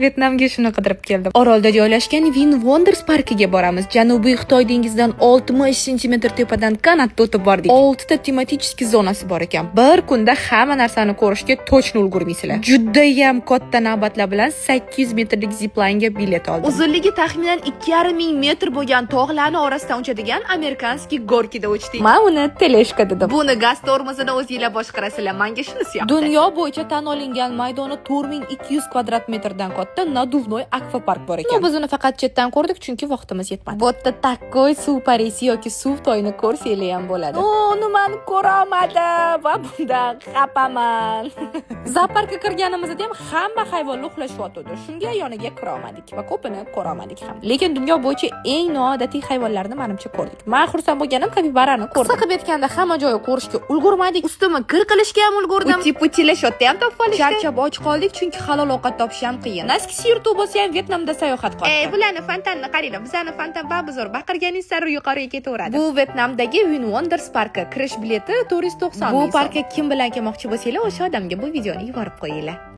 Vyetnamga shuni qidirib keldim. Orolda joylashgan Win Wonders parkiga boramiz. Janubiy Xitoy dengizidan 60 sm tepadan kanatda o'tib bordik. 6 ta tematik zonasi bor ekan. Bir kunda hamma narsani ko'rishga точно ulgurmaysizlar. Juda ham katta navbatlar bilan 800 metrlik zipline ga bilet oldim. Uzunligi taxminan 2500 metr bo'lgan tog'larning orasidan uchadigan amerikanskiy gorkida uchdik. Men uni teleshka dedim. Buni gaz tormozini o'zingizlar boshqarasizlar. Menga shunisi yoqdi. Dunyo bo'yicha tan olingan maydoni 4200 kvadrat metrdan katta naduvnoy akvapark bor ekan. Biz uni faqat chetdan ko'rdik, chunki vaqtimiz yetmadi. Bu yerda takoy suv parisi yoki suv to'yini ko'rsanglar ham bo'ladi. Nimani ko'ra olmadim va bundan xafaman. Zooparkka kirganimizda ham hamma hayvonlar uxlashyotdi. Shunga yoniga kira olmadik va ko'pini ko'ra olmadik ham. Lekin dunyo bo'yicha eng noodatiy hayvonlarni menimcha ko'rdik. Men xursand bo'lganim kapibarani ko'rdim. Qisqa qilib aytganda hamma joyni ko'rishga ulgurmadik. Ustimni kir qilishga ham ulgurdim. Uti-putilashotdi ham topib olishdi. Charchab och qoldik, chunki halol ovqat topish ham qiyin. Naskisi yurti bo'lsa ham Vyetnamda sayohat qildik. Bularni fontanni qaranglar. Bizani fontan babuzor baqirganingiz sari yuqoriga ketaveradi. Bu Vyetnamdagi Win Wonders parki. Kirish bileti 490 ming. Bu parkka kim bilan kelmoqchi bo'lsanglar, o'sha odamga bu videoni yuborib qo'yinglar.